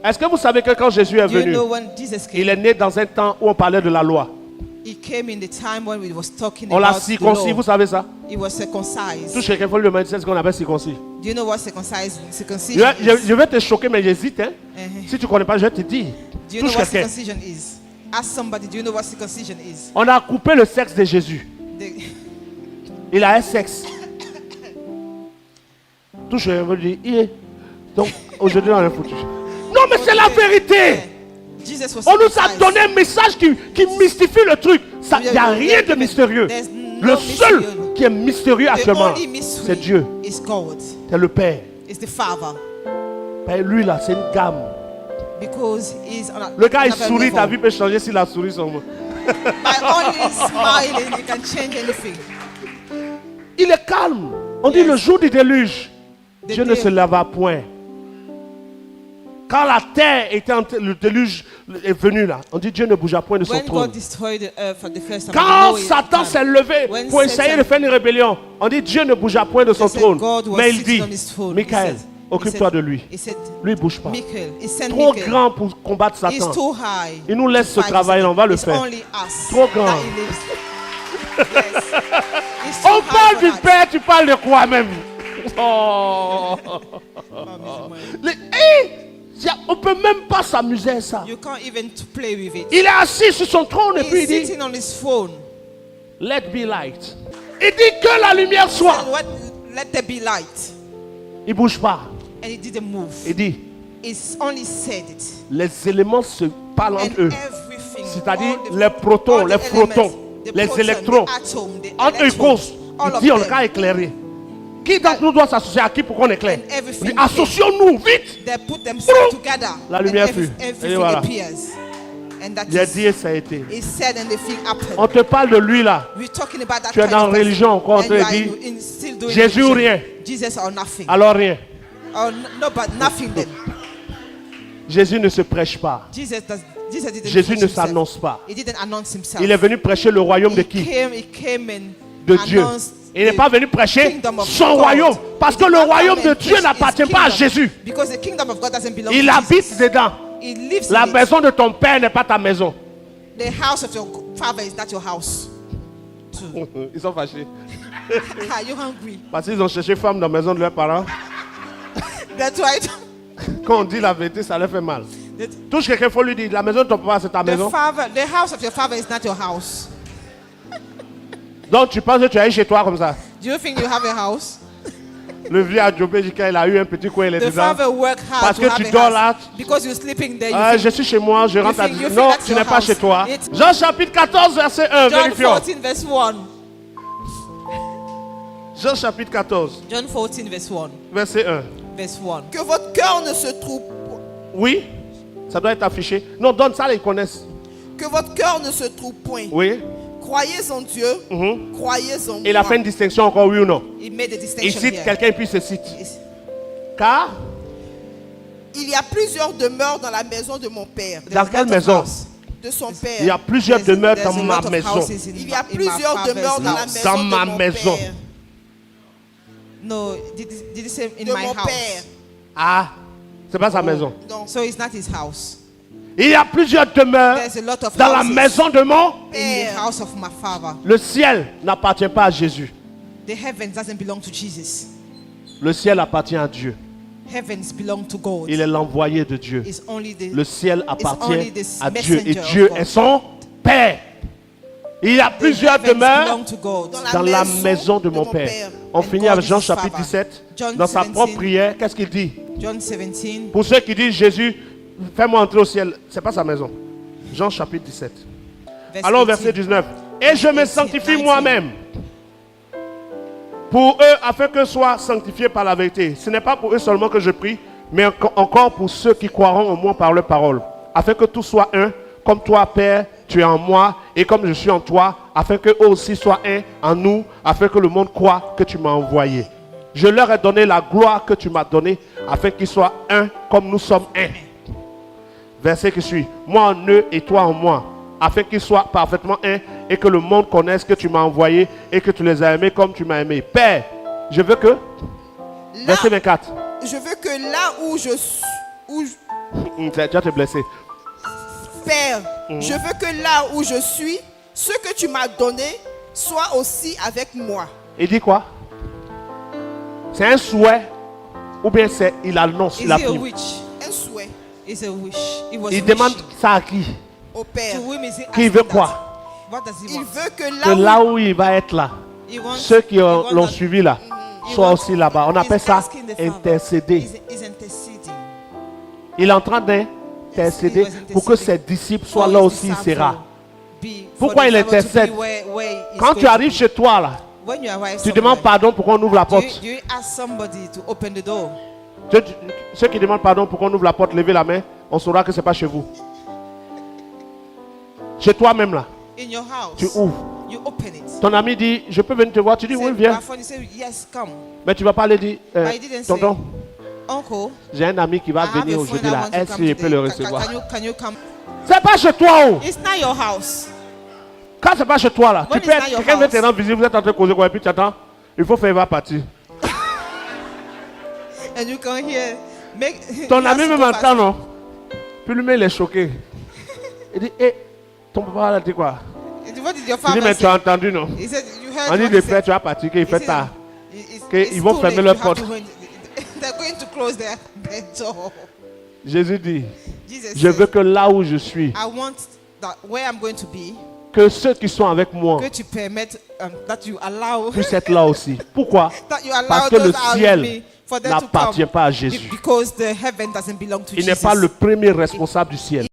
Est-ce que vous savez que quand Jésus est Do you venu, know when Jesus il came? est né dans un temps où on parlait de la loi. He came in the time when we was talking On l'a about the circoncis, law. vous savez ça? He was circumcised. Touche quelqu'un, il faut lui demander ce qu'on appelle circoncis. Do you know what circumcision Je vais te choquer, mais j'hésite. Hein? Uh-huh. Si tu ne connais pas, je vais te dire. Do you know Touche what quelqu'un. circumcision is? Ask somebody, do you know what circumcision is? On a coupé le sexe de Jésus. The- Il a un sexe. Touche quelqu'un, il dit, donc aujourd'hui on est foutu. Non, mais c'est la vérité. Jesus was On nous a circumcised. donné un message qui mystifie le truc. Il n'y a rien de mystérieux. There's no Le seul mystery. qui est mystérieux The actuellement, only mystery c'est Dieu. is God. C'est le Père. It's the Father. Père, lui là, c'est une gamme. Because he's on a, Le gars, il another sourit, level. ta vie peut changer s'il a souri son mot. By only smiling, you can change anything. Il est calme. On dit Yes. le jour du déluge, The Dieu ne day- se leva point. Quand la terre était le déluge est venu là, on dit Dieu ne bougea point de son When trône. God destroyed the earth for the first time, Quand the Noah Satan time, s'est levé When pour essayer Satan- de faire une rébellion, on dit Dieu ne bougea point de son said trône. God was Mais il sitting dit, on his throne. Michael, He said- occupe-toi de lui. He said, Lui, bouge pas. Michael, he sent Trop Michael. grand pour combattre He's Satan. too high. Il nous laisse to ce fight travail, Satan. on va le It's faire. only us Trop grand. that he lives. Yes. He's too On high parle for du that. Père, tu parles de quoi même? Oh. On ne peut même pas s'amuser à ça. You can't even to play with it. Il est assis sur son trône et puis He's il dit, sitting on his throne. let be light. Il dit que la lumière soit. And let there be light. Il ne bouge pas. And he didn't move. Il dit, He's only said it. les éléments se parlent And entre eux. everything. C'est-à-dire all the- les protons, all the les photons, elements, the les proton, électrons. the atom, the Entre eux, electron, cause. all Il of dit, on them. va éclairer. Qui d'entre nous doit s'associer à qui pour qu'on éclaire? And everything Il dit, associons-nous vite. They put themselves together. La lumière and fut. everything Et voilà. appears. And that J'ai is, dit et ça a été. he said and the thing happened. On te parle de lui là. We're talking about that Tu es kind dans of la religion encore, on person. te And you are dit, still doing Jésus ou religion. rien. Jesus or nothing. Alors rien. Or no, but nothing then. Jésus ne se prêche pas. Jesus didn't Jésus preach ne himself. s'annonce pas. He didn't announce himself. Il est venu prêcher le royaume de He qui? came and De Dieu. announced Il n'est the pas venu prêcher kingdom of son God. royaume. Parce He que did le not royaume come de and Dieu preach n'appartient his pas à kingdom. Jésus. Because the kingdom of God doesn't belong Il to habite Jesus. dedans. He lives La in it. maison de ton père n'est pas ta maison. The house of your father is not your house. Too. Ils sont fâchés. Are you hungry? Parce qu'ils ont cherché femme dans la maison de leurs parents. That's right. Quand on dit la vérité, ça leur fait mal. Touche quelqu'un, il faut lui dire, la maison de ton papa, c'est ta maison. The house of your father is not your house. Donc tu penses que tu es chez toi comme ça. Do you think you have a house? Le vieux à Djobé, quand il a eu un petit coin, il est The dedans. father work hard Parce to que have tu a dors house. là. Because you're sleeping there. You Ah, think, je suis chez moi, je rentre à you think Non, that's tu your n'es pas house. chez toi. It's- Jean chapitre 14, verset 1, John vérifions. 14 verse 1. Jean chapitre 14, John 14 verse 1. verset 1. Verse 1. Que votre cœur ne se trouble, Oui, ça doit être affiché. Non, donne ça, ils connaissent. que votre cœur ne se trouble point. Oui. Croyez en Dieu, croyez en Il a moi. fait une distinction encore, oui ou non? He made a Il distinction cite here. quelqu'un puis il se cite. It's- Car, Il y a plusieurs demeures dans la maison de mon père, dans There's quelle a lot of maison? house. de son Il père. y a plusieurs There's- demeures there's dans a ma lot of maison. houses in Il y a my plusieurs father's demeures dans la house. maison Dans ma de mon maison. père. No, did he say in De my mon house? père. Ah, c'est pas sa maison. Donc, So it's not his house. Il y a plusieurs demeures There's a lot of dans la houses maison de mon. in the house of my father. Le ciel n'appartient pas à Jésus. The heavens doesn't belong to Jesus. Le ciel appartient à Dieu. Heavens belong to God. Il est l'envoyé de Dieu. It's only the Le ciel only appartient this à Dieu et messenger of Dieu God. est son Père. Il y a the plusieurs heavens demeures belong to God. dans la maison de mon Père. On And finit God avec is Jean his chapitre father. 17. John Dans sa 17. propre prière, qu'est-ce qu'il dit? John 17. Pour ceux qui disent Jésus, fais-moi entrer au ciel, c'est pas sa maison. Jean chapitre 17. Verse Alors 18. verset 19. Et je me 18, sanctifie 19. moi-même pour eux afin que soient sanctifiés par la vérité. Ce n'est pas pour eux seulement que je prie, mais encore pour ceux qui croiront au moins par leur parole. Afin que tout soit un, comme toi Père, tu es en moi et comme je suis en toi, afin que eux aussi soient un en nous, afin que le monde croie que tu m'as envoyé. Je leur ai donné la gloire que tu m'as donnée, afin qu'ils soient un comme nous sommes un. Verset qui suit. Moi en eux et toi en moi, afin qu'ils soient parfaitement un et que le monde connaisse que tu m'as envoyé et que tu les as aimés comme tu m'as aimé. Père, je veux que... là, Verset 24. je veux que là où je suis, Tu vas te blesser. Père, je veux que là où je suis, ce que tu m'as donné soit aussi avec moi. Il dit quoi? C'est un souhait ou bien il annonce, Is il it a affirme. wish? Un souhait It's a wish. It was Il a demande wish. ça à qui? au Père. To whom is he Qui asking veut that? quoi? What does he Il want? veut que Que là là où il va être là, He wants, ceux qui he wants l'ont that- suivi là, he soient wants- aussi là-bas. On appelle he's ça asking the Father. intercéder. He's interceding. Il est en train d'intercéder Yes, he was pour que ses interceding. disciples soient For là his aussi, il disciples sera. be- Pourquoi for il the disciples to be intercède? where he's Quand going tu to arrives be. chez toi là, When you arrive tu somewhere, demandes pardon pour qu'on ouvre la do you, porte. do you ask somebody to open the door? Ceux qui demandent pardon pour qu'on ouvre la porte, levez la main, on saura que ce n'est pas chez vous. Chez toi-même là, In your house, tu ouvres. you open it. Ton ami dit, je peux venir te voir. Tu dis, Say, oui, viens. my friend, you say, yes, come. Mais tu ne vas pas aller dire, But he didn't say, tonton, Uncle, j'ai un ami qui va I have venir a aujourd'hui friend that là. wants to Est-ce come que je peux today. le recevoir? Can you come? C'est pas chez toi. Oh. It's not your house. Quand c'est pas chez toi là, When tu peux it's être, not your quelqu'un vient te house. rendre visite, vous êtes en train de causer quoi, et puis tu attends, il faut faire, il va partir. And you can hear. Make, Ton he has ami to me go m'entend, fast. non? Puis lui-même, il est choqué. Il dit, hé, ton papa a dit quoi? And what did your Il dit, father mais tu as say? entendu, non? He said, you heard On dit what de he faire, said. tu vas partir, qu'il He fait said, tard. it's Qu'ils vont too fermer late, leur you have porte. to go in- They're going to close their door. Jésus dit, Jesus je veux said, que là où je suis, I want that where I'm going to be, que ceux qui sont avec moi que tu permettes that you allow puissent être là aussi. Pourquoi? that you allow Parce que those le that are with ciel me for them to n'appartient come pas à Jésus. because the heaven doesn't belong to Il n'est Jesus. pas le premier responsable du ciel.